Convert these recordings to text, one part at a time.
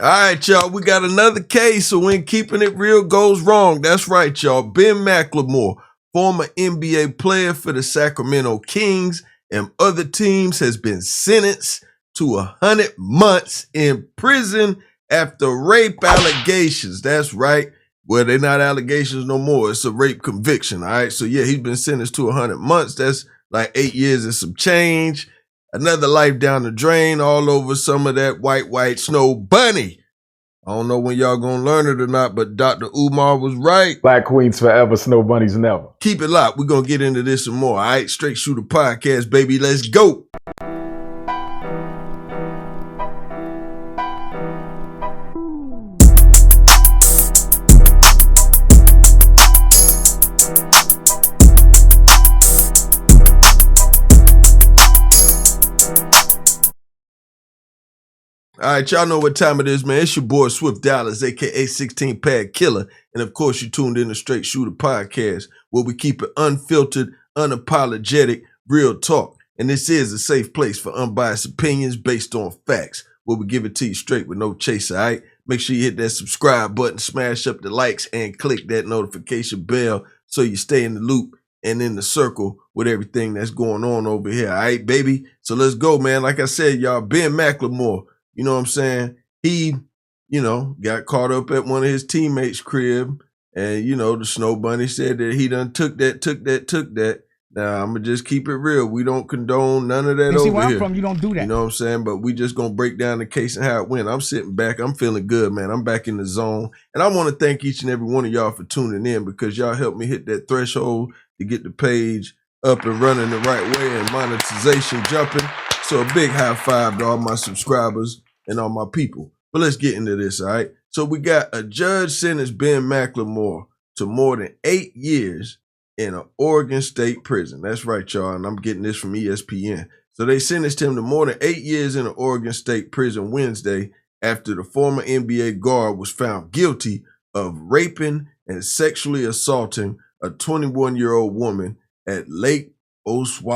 All right, y'all, we got another case, so when keeping it real goes wrong. That's right, y'all. Ben McLemore, former NBA player for the Sacramento Kings and other teams, has been sentenced to 100 months in prison after rape allegations. That's right. Well, they're not allegations no more. It's a rape conviction, all right? So, yeah, he's been sentenced to 100 months. That's like 8 years and some change. Another life down the drain, all over some of that white snow bunny. I don't know when y'all gonna learn it or not, but Dr. Umar was right. Black queens forever, snow bunnies never. Keep it locked. We're gonna get into this some more, all right? Straight Shooter Podcast, baby. Let's go. All right, y'all know what time it is, man. It's your boy Swift Dallas, a.k.a. 16 Pad Killer. And, of course, you tuned in to Straight Shooter Podcast, where we keep it unfiltered, unapologetic, real talk. And this is a safe place for unbiased opinions based on facts, where we give it to you straight with no chaser, all right? Make sure you hit that subscribe button, smash up the likes, and click that notification bell so you stay in the loop and in the circle with everything that's going on over here, all right, baby? So let's go, man. Like I said, y'all, Ben McLemore, you know what I'm saying? He, got caught up at one of his teammates' crib. And, the snow bunny said that he done took that. Now, I'm going to just keep it real. We don't condone none of that over here. See where I'm from, you don't do that. You know what I'm saying? But we just going to break down the case and how it went. I'm sitting back. I'm feeling good, man. I'm back in the zone. And I want to thank each and every one of y'all for tuning in, because y'all helped me hit that threshold to get the page up and running the right way and monetization jumping. So a big high five to all my subscribers and all my people. But let's get into this, all right? So we got a judge sentenced Ben McLemore to more than 8 years in an Oregon State prison. That's right, y'all, and I'm getting this from ESPN. So they sentenced him to more than 8 years in an Oregon State prison Wednesday after the former NBA guard was found guilty of raping and sexually assaulting a 21-year-old woman at Lake Owaske's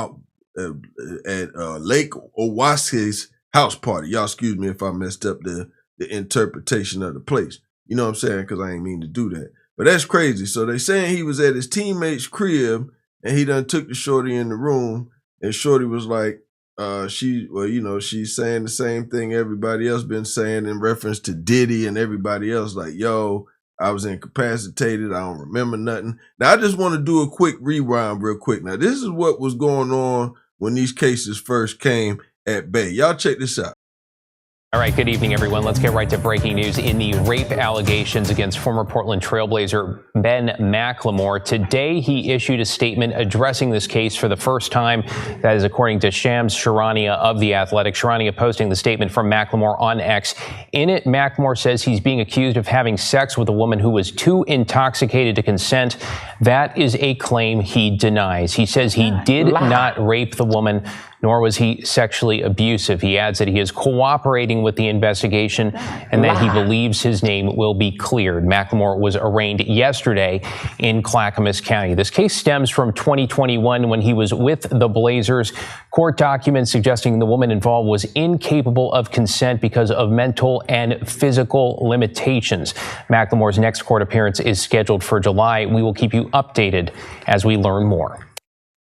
house party. Y'all excuse me if I messed up the interpretation of the place. You know what I'm saying? Because I ain't mean to do that. But that's crazy. So they saying he was at his teammate's crib and he done took the shorty in the room, and shorty was like, she's saying the same thing everybody else been saying in reference to Diddy and everybody else, like, yo, I was incapacitated. I don't remember nothing. Now, I just want to do a quick rewind real quick. Now, this is what was going on when these cases first came at bay. Y'all check this out. All right, good evening, everyone. Let's get right to breaking news in the rape allegations against former Portland Trailblazer Ben McLemore. Today, he issued a statement addressing this case for the first time. That is according to Shams Charania of The Athletic. Charania posting the statement from McLemore on X. In it, McLemore says he's being accused of having sex with a woman who was too intoxicated to consent. That is a claim he denies. He says he did not rape the woman, nor was he sexually abusive. He adds that he is cooperating with the investigation and that he believes his name will be cleared. McLemore was arraigned yesterday in Clackamas County. This case stems from 2021 when he was with the Blazers. Court documents suggesting the woman involved was incapable of consent because of mental and physical limitations. McLemore's next court appearance is scheduled for July. We will keep you updated as we learn more.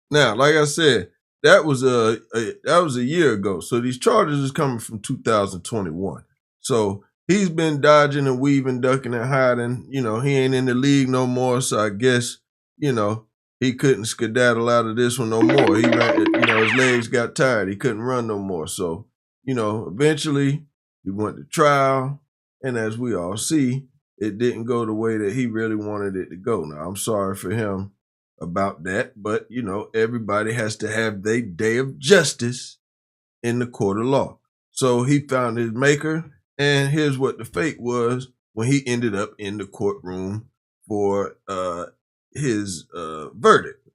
Now, like I said, that was a year ago. So these charges is coming from 2021. So he's been dodging and weaving, ducking and hiding. He ain't in the league no more. So I guess, he couldn't skedaddle out of this one no more. He ran, his legs got tired. He couldn't run no more. So, eventually he went to trial. And as we all see, it didn't go the way that he really wanted it to go. Now, I'm sorry for him about that, but everybody has to have their day of justice in the court of law. So he found his maker, and here's what the fate was when he ended up in the courtroom for his verdict.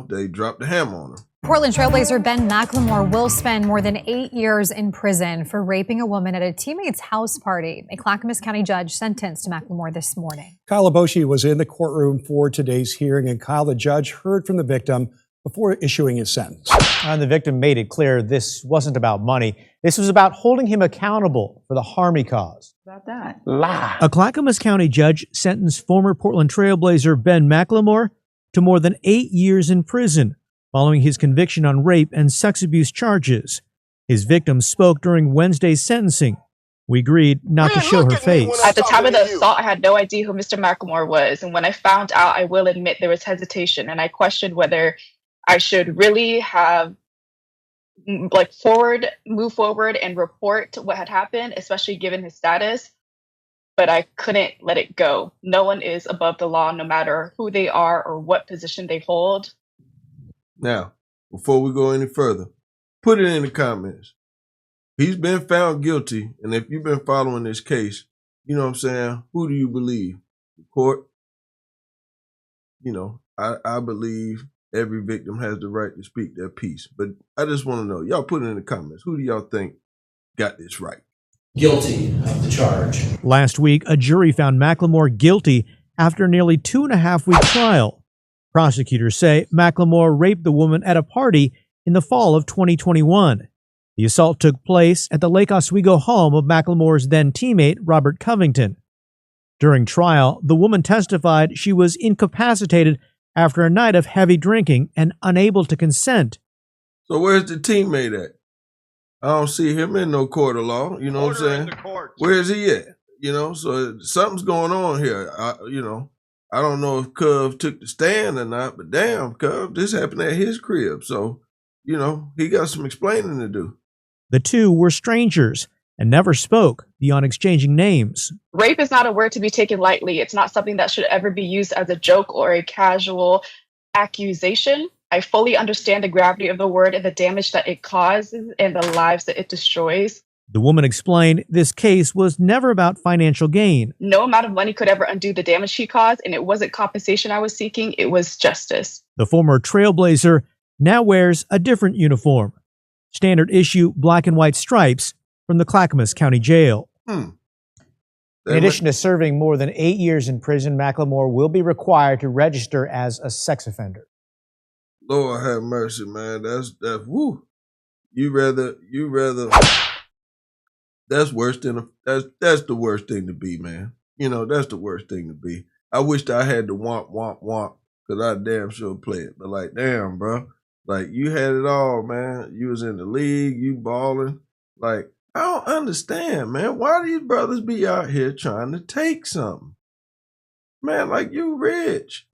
They dropped the hammer on him. Portland Trailblazer Ben McLemore will spend more than 8 years in prison for raping a woman at a teammate's house party. A Clackamas County judge sentenced McLemore this morning. Kyle Aboshi was in the courtroom for today's hearing, and Kyle, the judge, heard from the victim before issuing his sentence. And the victim made it clear this wasn't about money. This was about holding him accountable for the harm he caused. About that. Lie. A Clackamas County judge sentenced former Portland Trailblazer Ben McLemore to more than 8 years in prison following his conviction on rape and sex abuse charges. His victim spoke during Wednesday's sentencing. We agreed not to show her face. At the time of the assault, I had no idea who Mr. McLemore was. And when I found out, I will admit there was hesitation. And I questioned whether I should really have move forward and report what had happened, especially given his status. But I couldn't let it go. No one is above the law, no matter who they are or what position they hold. Now, before we go any further, put it in the comments. He's been found guilty, and if you've been following this case, you know what I'm saying, who do you believe? The court? You know, I believe every victim has the right to speak their piece. But I just want to know, y'all put it in the comments, who do y'all think got this right? Guilty of the charge. Last week, a jury found McLemore guilty after a nearly 2.5-week trial. Prosecutors say McLemore raped the woman at a party in the fall of 2021. The assault took place at the Lake Oswego home of McLemore's then teammate, Robert Covington. During trial, the woman testified she was incapacitated after a night of heavy drinking and unable to consent. So where's the teammate at? I don't see him in no court of law, you know what I'm saying? Where's he at? You know, so something's going on here. I don't know if Cov took the stand or not, but damn, Cov, this happened at his crib. So, you know, he got some explaining to do. The two were strangers and never spoke beyond exchanging names. Rape is not a word to be taken lightly. It's not something that should ever be used as a joke or a casual accusation. I fully understand the gravity of the word and the damage that it causes and the lives that it destroys. The woman explained this case was never about financial gain. No amount of money could ever undo the damage she caused, and it wasn't compensation I was seeking, it was justice. The former Trailblazer now wears a different uniform. Standard issue black and white stripes from the Clackamas County Jail. In addition to serving more than 8 years in prison, McLemore will be required to register as a sex offender. Lord have mercy, man. That's woo. You rather that's worse than that's the worst thing to be, man. You know, that's the worst thing to be. I wished I had the womp, because I damn sure play it. But like, damn, bro. Like, you had it all, man. You was in the league, you balling. Like, I don't understand, man. Why these brothers be out here trying to take something? Man, like, you rich.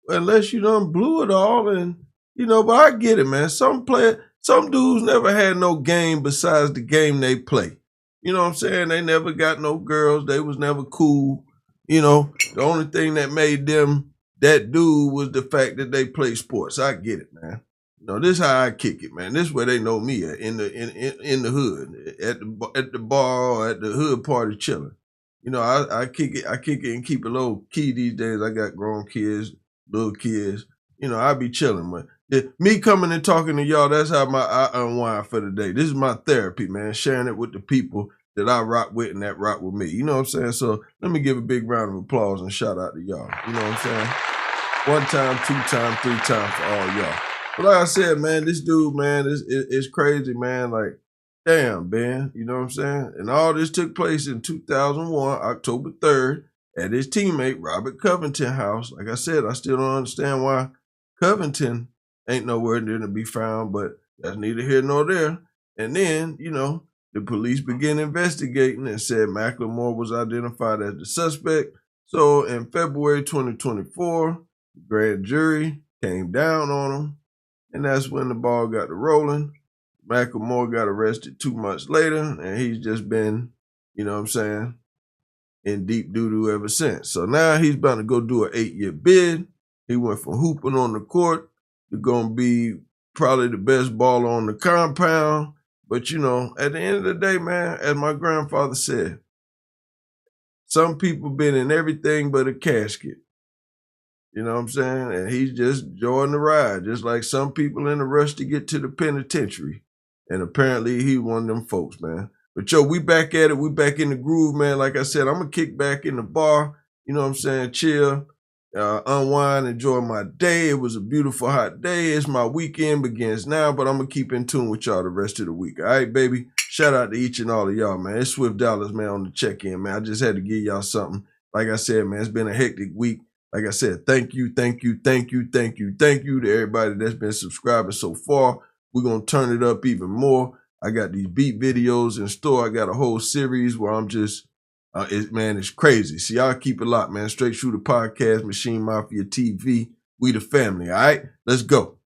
Unless you done blew it all and, you know, but I get it, man. Some dudes never had no game besides the game they play. You know what I'm saying? They never got no girls. They was never cool. You know, the only thing that made them that dude was the fact that they play sports. I get it, man. You know, this is how I kick it, man. This is where they know me at, in the hood, at the bar or at the hood party chilling. You know, I kick it and keep it low key these days. I got grown kids, little kids. You know, I be chilling, man. Me coming and talking to y'all, that's how I unwind for the day. This is my therapy, man. Sharing it with the people that I rock with and that rock with me. You know what I'm saying? So let me give a big round of applause and shout out to y'all. You know what I'm saying? 1 time, 2 time, 3 times for all y'all. But like I said, man, this dude, man, it's crazy, man. Like, damn, Ben, you know what I'm saying? And all this took place in 2001, October 3rd, at his teammate Robert Covington house. Like I said, I still don't understand why Covington ain't nowhere near to be found, but that's neither here nor there. And then, you know, the police began investigating and said McLemore was identified as the suspect. So in February 2024, the grand jury came down on him, and that's when the ball got to rolling. McLemore got arrested 2 months later, and he's just been, you know what I'm saying, in deep doo-doo ever since. So now he's about to go do an 8-year bid. He went from hooping on the court to going to be probably the best baller on the compound. But, you know, at the end of the day, man, as my grandfather said, some people been in everything but a casket. You know what I'm saying? And he's just enjoying the ride, just like some people in a rush to get to the penitentiary. And apparently he one of them folks, man. But, yo, we back at it. We back in the groove, man. Like I said, I'm going to kick back in the bar. You know what I'm saying? Chill. unwind, enjoy my day. It was a beautiful hot day. It's my weekend begins now, but I'm going to keep in tune with y'all the rest of the week. All right, baby? Shout out to each and all of y'all, man. It's Swift Dollars, man, on the check-in, man. I just had to give y'all something. Like I said, man, it's been a hectic week. Like I said, thank you to everybody that's been subscribing so far. We're going to turn it up even more. I got these beat videos in store. I got a whole series where I'm just, it's crazy. See, y'all keep it locked, man. Straight Shooter Podcast, Maschine Mafia TV. We the family, all right? Let's go.